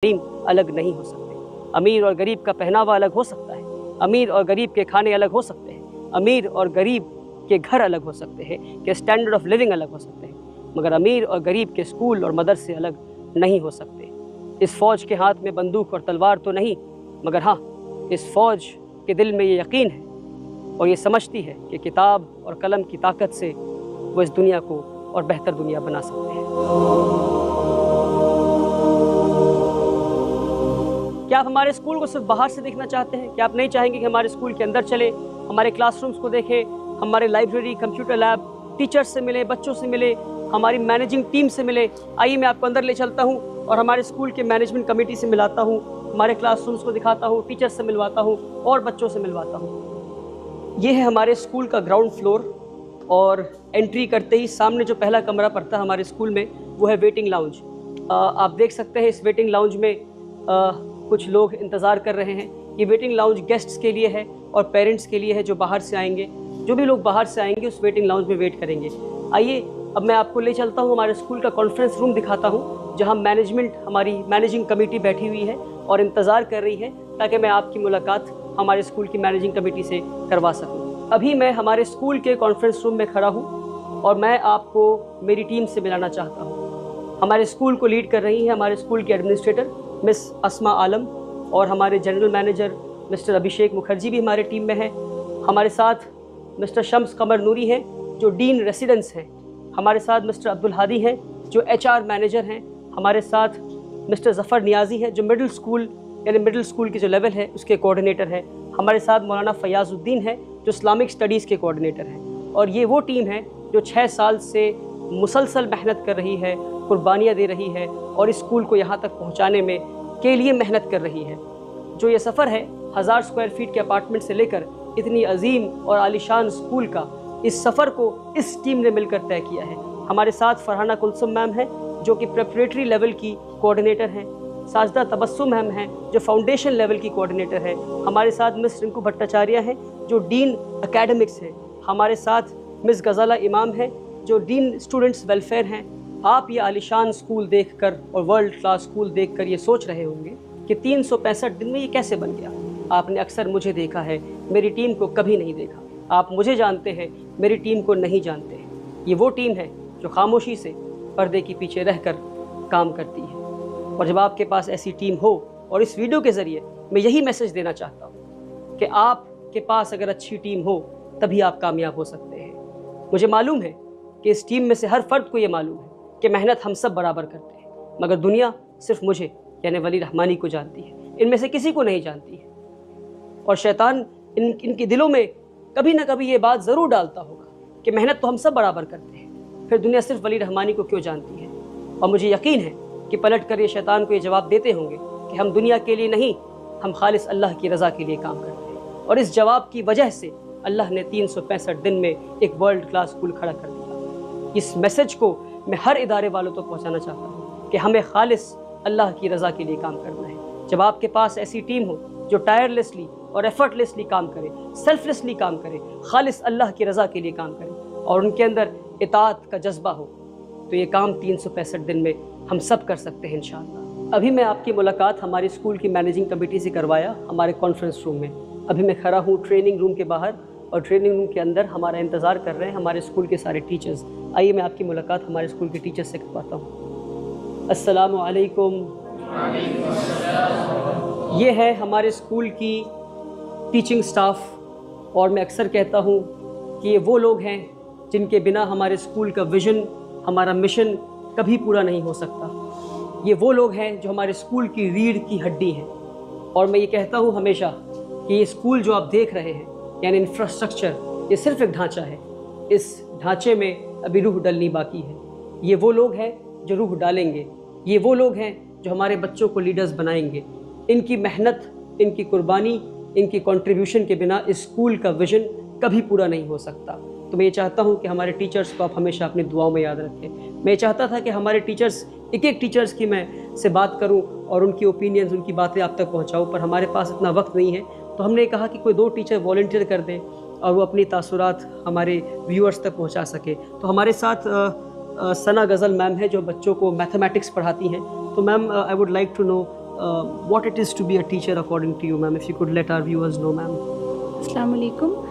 Team अलग नहीं हो सकते। अमीर और गरीब का पहनावा अलग हो सकता है, अमीर और गरीब के खाने अलग हो सकते हैं, अमीर और गरीब के घर अलग हो सकते हैं, के स्टैंडर्ड ऑफ लिविंग अलग हो सकते हैं, मगर अमीर और गरीब के स्कूल और मदरसे अलग नहीं हो सकते। इस फ़ौज के हाथ में बंदूक और तलवार तो नहीं, मगर हाँ, इस फ़ौज के दिल में ये यकीन है और ये समझती है कि किताब और कलम की ताकत से वो इस दुनिया को और बेहतर दुनिया बना सकते हैं। क्या आप हमारे स्कूल को सिर्फ बाहर से देखना चाहते हैं? क्या आप नहीं चाहेंगे कि हमारे स्कूल के अंदर चले, हमारे क्लासरूम्स को देखें, हमारे लाइब्रेरी, कंप्यूटर लैब, टीचर्स से मिले, बच्चों से मिले, हमारी मैनेजिंग टीम से मिले? आइए मैं आपको अंदर ले चलता हूँ और हमारे स्कूल के मैनेजमेंट कमेटी से मिलाता हूँ, हमारे क्लासरूम्स को दिखाता हूँ, टीचर्स से मिलवाता हूँ और बच्चों से मिलवाता हूँ। ये है हमारे स्कूल का ग्राउंड फ्लोर और एंट्री करते ही सामने जो पहला कमरा पड़ता है हमारे स्कूल में वो है वेटिंग लाउंज। आप देख सकते हैं इस वेटिंग लाउंज में कुछ लोग इंतज़ार कर रहे हैं। ये वेटिंग लाउंज गेस्ट्स के लिए है और पेरेंट्स के लिए है जो बाहर से आएंगे। जो भी लोग बाहर से आएंगे उस वेटिंग लाउंज में वेट करेंगे। आइए अब मैं आपको ले चलता हूँ, हमारे स्कूल का कॉन्फ्रेंस रूम दिखाता हूँ जहाँ मैनेजमेंट, हमारी मैनेजिंग कमेटी बैठी हुई है और इंतज़ार कर रही है ताकि मैं आपकी मुलाकात हमारे स्कूल की मैनेजिंग कमेटी से करवा सकूँ। अभी मैं हमारे स्कूल के कॉन्फ्रेंस रूम में खड़ा हूँ और मैं आपको मेरी टीम से मिलाना चाहता हूँ। हमारे स्कूल को लीड कर रही हैं हमारे स्कूल के एडमिनिस्ट्रेटर मिस अस्मा आलम और हमारे जनरल मैनेजर मिस्टर अभिषेक मुखर्जी भी हमारे टीम में हैं। हमारे साथ मिस्टर शम्स कमर नूरी हैं जो डीन रेसिडेंस हैं। हमारे साथ मिस्टर अब्दुल हादी हैं जो HR मैनेजर हैं। हमारे साथ मिस्टर ज़फ़र नियाज़ी हैं जो मिडिल स्कूल यानी मिडिल स्कूल की जो लेवल है उसके कोऑर्डिनेटर हैं। हमारे साथ मौलाना फ़याज़ुद्दीन है जो इस्लामिक स्टडीज़ के कोऑर्डिनेटर हैं। और ये वो टीम है जो 6 साल से मुसलसल मेहनत कर रही है, कुर्बानियाँ दे रही है और इस स्कूल को यहाँ तक पहुँचाने में के लिए मेहनत कर रही है। जो ये सफ़र है 1000 स्क्वायर फीट के अपार्टमेंट से लेकर इतनी अजीम और आलीशान स्कूल का, इस सफ़र को इस टीम ने मिलकर तय किया है। हमारे साथ फरहाना कुलसुम मैम हैं जो कि प्रेपरेटरी लेवल की कोऑर्डिनेटर हैं। साजदा तबस्सुम मैम हैं जो फाउंडेशन लेवल की कोऑर्डिनेटर है। हमारे साथ मिस रिंकू भट्टाचार्य हैं जो डीन एकेडमिक्स हैं। हमारे साथ मिस गज़ाला इमाम हैं जो डीन स्टूडेंट्स वेलफेयर हैं। आप ये आलीशान स्कूल देखकर और वर्ल्ड क्लास स्कूल देखकर ये सोच रहे होंगे कि 365 दिन में ये कैसे बन गया। आपने अक्सर मुझे देखा है, मेरी टीम को कभी नहीं देखा। आप मुझे जानते हैं, मेरी टीम को नहीं जानते हैं। ये वो टीम है जो खामोशी से पर्दे के पीछे रहकर काम करती है। और जब आपके पास ऐसी टीम हो, और इस वीडियो के ज़रिए मैं यही मैसेज देना चाहता हूँ कि आपके पास अगर अच्छी टीम हो तभी आप कामयाब हो सकते हैं। मुझे मालूम है कि इस टीम में से हर फर्द को ये मालूम है कि मेहनत हम सब बराबर करते हैं, मगर दुनिया सिर्फ मुझे यानी वली रहमानी को जानती है, इनमें से किसी को नहीं जानती है। और शैतान इनके दिलों में कभी ना कभी ये बात ज़रूर डालता होगा कि मेहनत तो हम सब बराबर करते हैं, फिर दुनिया सिर्फ वली रहमानी को क्यों जानती है। और मुझे यकीन है कि पलट कर ये शैतान को ये जवाब देते होंगे कि हम दुनिया के लिए नहीं, हम खालिस अल्लाह की रज़ा के लिए काम करते हैं। और इस जवाब की वजह से अल्लाह ने 365 दिन में एक वर्ल्ड क्लास स्कूल खड़ा कर दिया। इस मैसेज को मैं हर इदारे वालों तक पहुँचाना चाहता हूँ कि हमें खालिस अल्लाह की रज़ा के लिए काम करना है। जब आपके पास ऐसी टीम हो जो टायरलेसली और एफर्टलेसली काम करे, सेल्फलेसली काम करे, खालिस अल्लाह की रज़ा के लिए काम करे और उनके अंदर इताअत का जज्बा हो, तो ये काम 365 दिन में हम सब कर सकते हैं इंशाअल्लाह। अभी मैं आपकी मुलाकात हमारे स्कूल की मैनेजिंग कमेटी से करवाया हमारे कॉन्फ्रेंस रूम में। अभी मैं खड़ा हूँ ट्रेनिंग रूम के बाहर और ट्रेनिंग रूम के अंदर हमारा इंतज़ार कर रहे हैं हमारे स्कूल के सारे टीचर्स। आइए मैं आपकी मुलाकात हमारे स्कूल के टीचर्स से करवाता हूँ। अस्सलामु अलैकुम। ये है हमारे स्कूल की टीचिंग स्टाफ और मैं अक्सर कहता हूँ कि ये वो लोग हैं जिनके बिना हमारे स्कूल का विज़न, हमारा मिशन कभी पूरा नहीं हो सकता। ये वो लोग हैं जो हमारे स्कूल की रीढ़ की हड्डी हैं। और मैं ये कहता हूँ हमेशा कि ये स्कूल जो आप देख रहे हैं यानी इंफ्रास्ट्रक्चर, ये सिर्फ एक ढांचा है। इस ढांचे में अभी रूह डलनी बाकी है। ये वो लोग हैं जो रूह डालेंगे, ये वो लोग हैं जो हमारे बच्चों को लीडर्स बनाएंगे। इनकी मेहनत, इनकी कुर्बानी, इनकी कंट्रीब्यूशन के बिना इस स्कूल का विज़न कभी पूरा नहीं हो सकता। तो मैं ये चाहता हूँ कि हमारे टीचर्स को आप हमेशा अपनी दुआओं में याद रखें। मैं चाहता था कि हमारे टीचर्स, एक एक टीचर्स की मैं से बात करूँ और उनकी ओपिनियंस, उनकी बातें आप तक पहुँचाऊँ, पर हमारे पास इतना वक्त नहीं है। तो हमने कहा कि कोई 2 टीचर वॉलंटियर कर दें और वो अपनी तासुरात हमारे व्यूअर्स तक पहुँचा सके। तो हमारे साथ सना गज़ल मैम है जो बच्चों को मैथमेटिक्स पढ़ाती हैं। तो ma'am, I would like to know what it is to be a teacher according to you, ma'am? If you could let our viewers know, ma'am. Assalamu alaikum.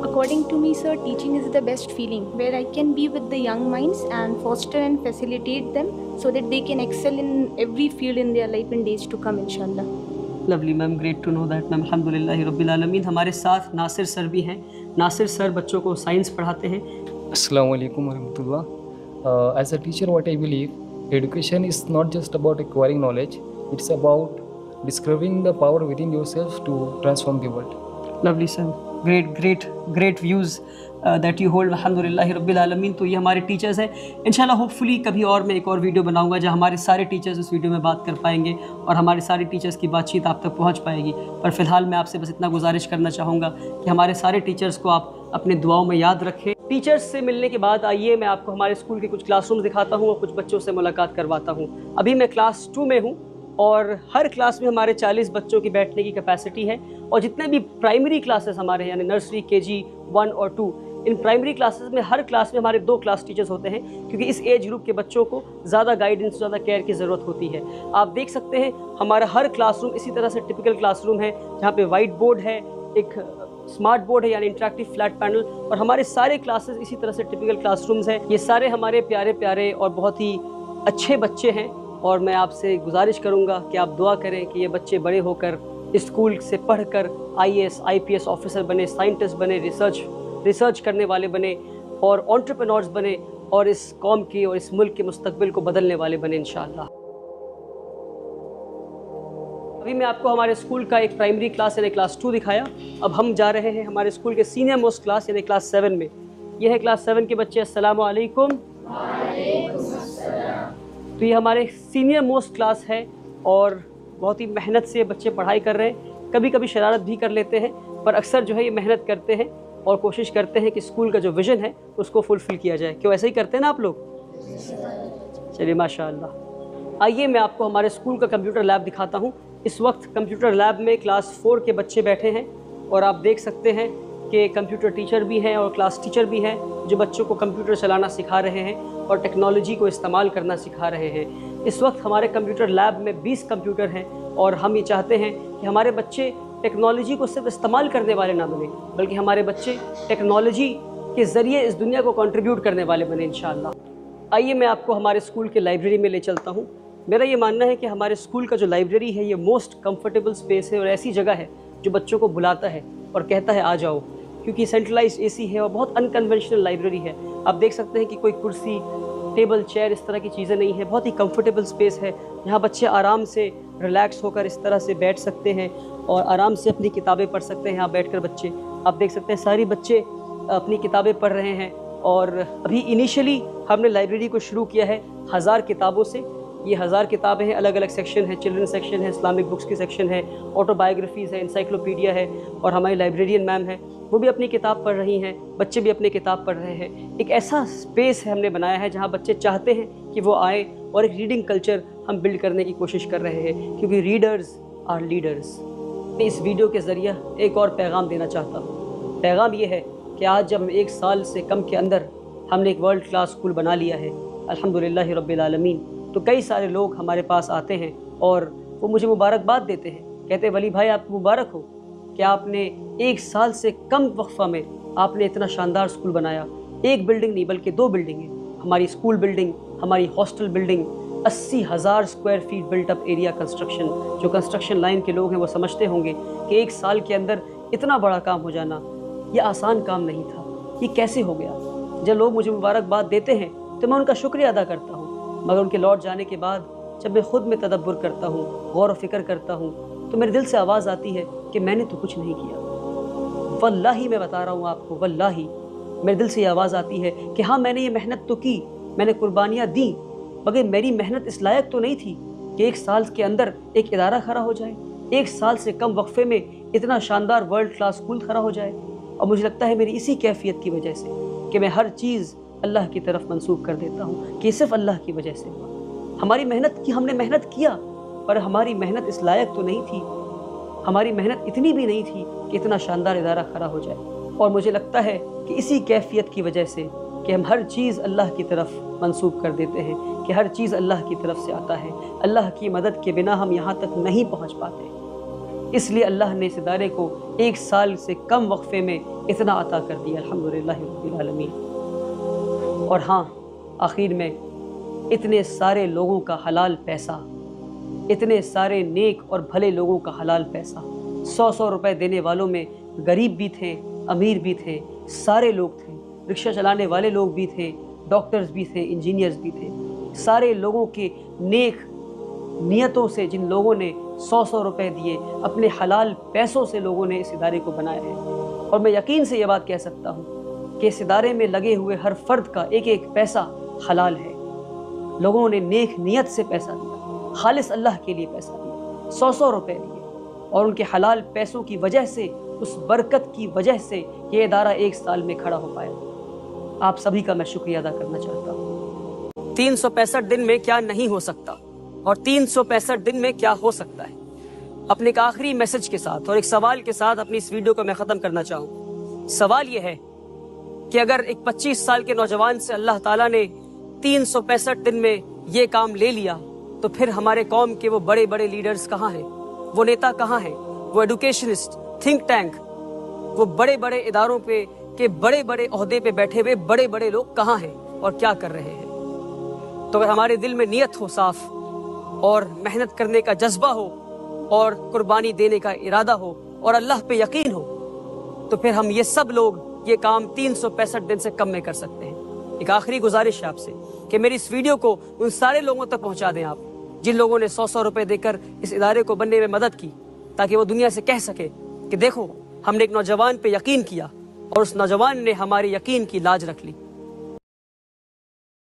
According to me, sir, teaching is the best feeling where I can be with the young minds and foster and facilitate them so that they can excel in every field in their life in days to come, inshallah. Lovely, ma'am. Great to know that, ma'am. Alhamdulillahi Rabbil Alameen. हमारे साथ Nasir sir भी हैं. Nasir sir बच्चों को science पढ़ाते हैं. Assalamu alaikum warahmatullah. As a teacher, what I believe, education is not just about acquiring knowledge, it's about discovering the power within yourself to transform the world. Lovely, sir. Great views that you hold. Alhamdulillahi Rabbil Alameen. तो ये हमारे teachers हैं. इंशाल्लाह hopefully कभी और मैं एक और वीडियो बनाऊंगा जहाँ हमारे सारे टीचर्स उस वीडियो में बात कर पाएंगे और हमारे सारे टीचर्स की बातचीत आप तक पहुँच पाएगी. पर फ़िलहाल मैं आपसे बस इतना गुजारिश करना चाहूँगा कि हमारे सारे टीचर्स को आप अपने दुआओं में याद रखें. टीचर्स से मिलने के बाद आइए मैं आपको हमारे स्कूल के कुछ क्लासरूम दिखाता हूँ और कुछ बच्चों से मुलाकात करवाता हूँ. अभी मैं क्लास 2 में हूँ और हर क्लास में हमारे 40 बच्चों की बैठने की कैपेसिटी है. और जितने भी प्राइमरी क्लासेस हमारे यानी नर्सरी, KG 1 और 2, इन प्राइमरी क्लासेस में हर क्लास में हमारे 2 क्लास टीचर्स होते हैं क्योंकि इस एज ग्रुप के बच्चों को ज़्यादा गाइडेंस, ज़्यादा केयर की ज़रूरत होती है. आप देख सकते हैं हमारा हर क्लासरूम इसी तरह से टिपिकल क्लासरूम है जहाँ पे वाइट बोर्ड है, एक स्मार्ट बोर्ड है यानी इंटरेक्टिव फ्लैट पैनल, और हमारे सारे क्लासेस इसी तरह से टिपिकल क्लासरूम्स हैं. ये सारे हमारे प्यारे प्यारे और बहुत ही अच्छे बच्चे हैं और मैं आपसे गुजारिश करूंगा कि आप दुआ करें कि ये बच्चे बड़े होकर इस स्कूल से पढ़कर IAS IPS ऑफिसर बने, साइंटिस्ट बने, रिसर्च करने वाले बने और एंटरप्रेन्योर्स बने और इस कौम की और इस मुल्क के मुस्तकबिल को बदलने वाले बने इंशाअल्लाह. अभी मैं आपको हमारे स्कूल का एक प्राइमरी क्लास यानी क्लास 2 दिखाया. अब हम जा रहे हैं हमारे स्कूल के सीनियर मोस्ट क्लास यानी क्लास 7 में. यह है क्लास 7 के बच्चे. अस्सलामु अलैकुम. तो ये हमारे सीनियर मोस्ट क्लास है और बहुत ही मेहनत से बच्चे पढ़ाई कर रहे हैं. कभी कभी शरारत भी कर लेते हैं पर अक्सर जो है ये मेहनत करते हैं और कोशिश करते हैं कि स्कूल का जो विज़न है उसको फुलफ़िल किया जाए. क्यों ऐसे ही करते हैं ना आप लोग? चलिए माशाअल्लाह. आइए मैं आपको हमारे स्कूल का कंप्यूटर लैब दिखाता हूँ. इस वक्त कंप्यूटर लैब में क्लास 4 के बच्चे बैठे हैं और आप देख सकते हैं कि कंप्यूटर टीचर भी हैं और क्लास टीचर भी हैं जो बच्चों को कंप्यूटर चलाना सिखा रहे हैं और टेक्नोलॉजी को इस्तेमाल करना सिखा रहे हैं. इस वक्त हमारे कंप्यूटर लैब में 20 कंप्यूटर हैं और हम ये चाहते हैं कि हमारे बच्चे टेक्नोलॉजी को सिर्फ इस्तेमाल करने वाले ना बने बल्कि हमारे बच्चे टेक्नोलॉजी के ज़रिए इस दुनिया को कंट्रीब्यूट करने वाले बने इंशाअल्लाह. आइए मैं आपको हमारे स्कूल के लाइब्रेरी में ले चलता हूँ. मेरा ये मानना है कि हमारे स्कूल का जो लाइब्रेरी है ये मोस्ट कंफर्टेबल स्पेस है और ऐसी जगह है जो बच्चों को बुलाता है और कहता है आ जाओ, क्योंकि सेंट्रलाइज्ड AC है और बहुत अनकन्वेंशनल लाइब्रेरी है. आप देख सकते हैं कि कोई कुर्सी, टेबल, चेयर इस तरह की चीज़ें नहीं है. बहुत ही कंफर्टेबल स्पेस है जहाँ बच्चे आराम से रिलैक्स होकर इस तरह से बैठ सकते हैं और आराम से अपनी किताबें पढ़ सकते हैं. यहाँ बैठकर बच्चे आप देख सकते हैं सारे बच्चे अपनी किताबें पढ़ रहे हैं. और अभी इनिशियली हमने लाइब्रेरी को शुरू किया है 1000 किताबों से. ये 1000 किताबें हैं, अलग अलग सेक्शन है, चिल्ड्रन सेक्शन है, इस्लामिक बुक्स की सेक्शन है, ऑटोबायोग्राफीज़ है, इंसाइक्लोपीडिया है और हमारी लाइब्रेरियन मैम है वो भी अपनी किताब पढ़ रही हैं, बच्चे भी अपनी किताब पढ़ रहे हैं. एक ऐसा स्पेस है हमने बनाया है जहाँ बच्चे चाहते हैं कि वो आए और एक रीडिंग कल्चर हम बिल्ड करने की कोशिश कर रहे हैं क्योंकि रीडर्स आर लीडर्स. मैं इस वीडियो के ज़रिए एक और पैगाम देना चाहता हूँ. पैगाम ये है कि आज जब 1 साल से कम के अंदर हमने एक वर्ल्ड क्लास स्कूल बना लिया है अल्हम्दुलिल्लाह रब्बिल आलमीन, तो कई सारे लोग हमारे पास आते हैं और वो मुझे मुबारकबाद देते हैं. कहते हैं वली भाई आपको मुबारक हो कि आपने 1 साल से कम वक्फा में आपने इतना शानदार स्कूल बनाया. एक बिल्डिंग नहीं बल्कि 2 बिल्डिंगें, हमारी स्कूल बिल्डिंग, हमारी hostel building, 80,000 square feet built up area construction. जो कंस्ट्रक्शन लाइन के लोग हैं वो समझते होंगे कि 1 साल के अंदर इतना बड़ा काम हो जाना ये आसान काम नहीं था. ये कैसे हो गया? जब लोग मुझे मुबारकबाद देते हैं तो मैं उनका शुक्रिया अदा करता हूँ, मगर उनके लौट जाने के बाद जब मैं ख़ुद में तदब्बुर करता हूँ, गौर व फिक्र करता हूँ तो मेरे दिल से आवाज़ आती है कि मैंने तो कुछ नहीं किया. वल्लाही मैं बता रहा हूँ आपको, वल्लाही मेरे दिल से ये आवाज़ आती है कि हाँ मैंने ये मेहनत तो की, मैंने कुर्बानियाँ दी, मगर मेरी मेहनत इस लायक तो नहीं थी कि 1 साल के अंदर एक इदारा खड़ा हो जाए, 1 साल से कम वक्फे में इतना शानदार वर्ल्ड क्लास स्कूल खड़ा हो जाए. और मुझे लगता है मेरी इसी कैफियत की वजह से कि मैं हर चीज़ अल्लाह की तरफ मंसूब कर देता हूँ कि सिर्फ अल्लाह की वजह से हुआ. हमारी मेहनत की, हमने मेहनत किया पर हमारी मेहनत इस लायक तो नहीं थी, हमारी मेहनत इतनी भी नहीं थी कि इतना शानदार इदारा खड़ा हो जाए. और मुझे लगता है कि इसी कैफियत की वजह से کہ ہم ہر چیز اللہ کی طرف منسوب کر دیتے ہیں کہ ہر چیز اللہ کی طرف سے آتا ہے. اللہ کی مدد کے بنا ہم یہاں تک نہیں پہنچ پاتے. اس لیے اللہ نے اس ادارے کو 1 سال سے کم وقفے میں اتنا عطا کر دیا. الحمدللہ رب العالمین. اور ہاں، آخر میں اتنے سارے لوگوں کا حلال پیسہ، اتنے سارے نیک اور بھلے لوگوں کا حلال پیسہ، 100 روپے دینے والوں میں غریب بھی تھے، امیر بھی تھے، سارے لوگ تھے. رکشہ چلانے والے لوگ بھی تھے، ڈاکٹرز بھی تھے، انجینئرز بھی تھے. سارے لوگوں کے نیک نیتوں سے جن لوگوں نے 100 روپے دیے، اپنے حلال پیسوں سے لوگوں نے اس ادارے کو بنایا ہے. اور میں یقین سے یہ بات کہہ سکتا ہوں کہ اس ادارے میں لگے ہوئے ہر فرد کا ایک ایک پیسہ حلال ہے. لوگوں نے نیک نیت سے پیسہ دیا، خالص اللہ کے لیے پیسہ دیا، 100 روپے دیے، اور ان کے حلال پیسوں کی وجہ سے، اس برکت کی وجہ سے یہ ادارہ 1 سال میں کھڑا ہو پایا. آپ سبھی کا میں شکریہ ادا کرنا چاہتا ہوں. 365 دن میں کیا نہیں ہو سکتا اور 365 دن میں کیا ہو سکتا ہے. اپنے ایک آخری میسج کے ساتھ اور ایک سوال کے ساتھ اپنی اس ویڈیو کو میں ختم کرنا چاہوں. سوال یہ ہے کہ اگر ایک 25 سال کے نوجوان سے اللہ تعالیٰ نے 365 دن میں یہ کام لے لیا تو پھر ہمارے قوم کے وہ بڑے بڑے لیڈرز کہاں ہیں؟ وہ نیتا کہاں ہیں؟ وہ ایڈوکیشنسٹ، تھنک ٹینک، وہ بڑے بڑے اداروں پہ کہ بڑے بڑے عہدے پہ بیٹھے ہوئے بڑے بڑے لوگ کہاں ہیں اور کیا کر رہے ہیں؟ تو اگر ہمارے دل میں نیت ہو صاف اور محنت کرنے کا جذبہ ہو اور قربانی دینے کا ارادہ ہو اور اللہ پہ یقین ہو تو پھر ہم یہ سب لوگ یہ کام 365 دن سے کم میں کر سکتے ہیں. ایک آخری گزارش ہے آپ سے کہ میری اس ویڈیو کو ان سارے لوگوں تک پہنچا دیں آپ جن لوگوں نے 100 روپے دے کر اس ادارے کو بننے میں مدد کی، تاکہ وہ دنیا سے کہہ سکے کہ دیکھو ہم نے ایک نوجوان پہ یقین کیا اور اس نوجوان نے ہمارے یقین کی لاج رکھ لی.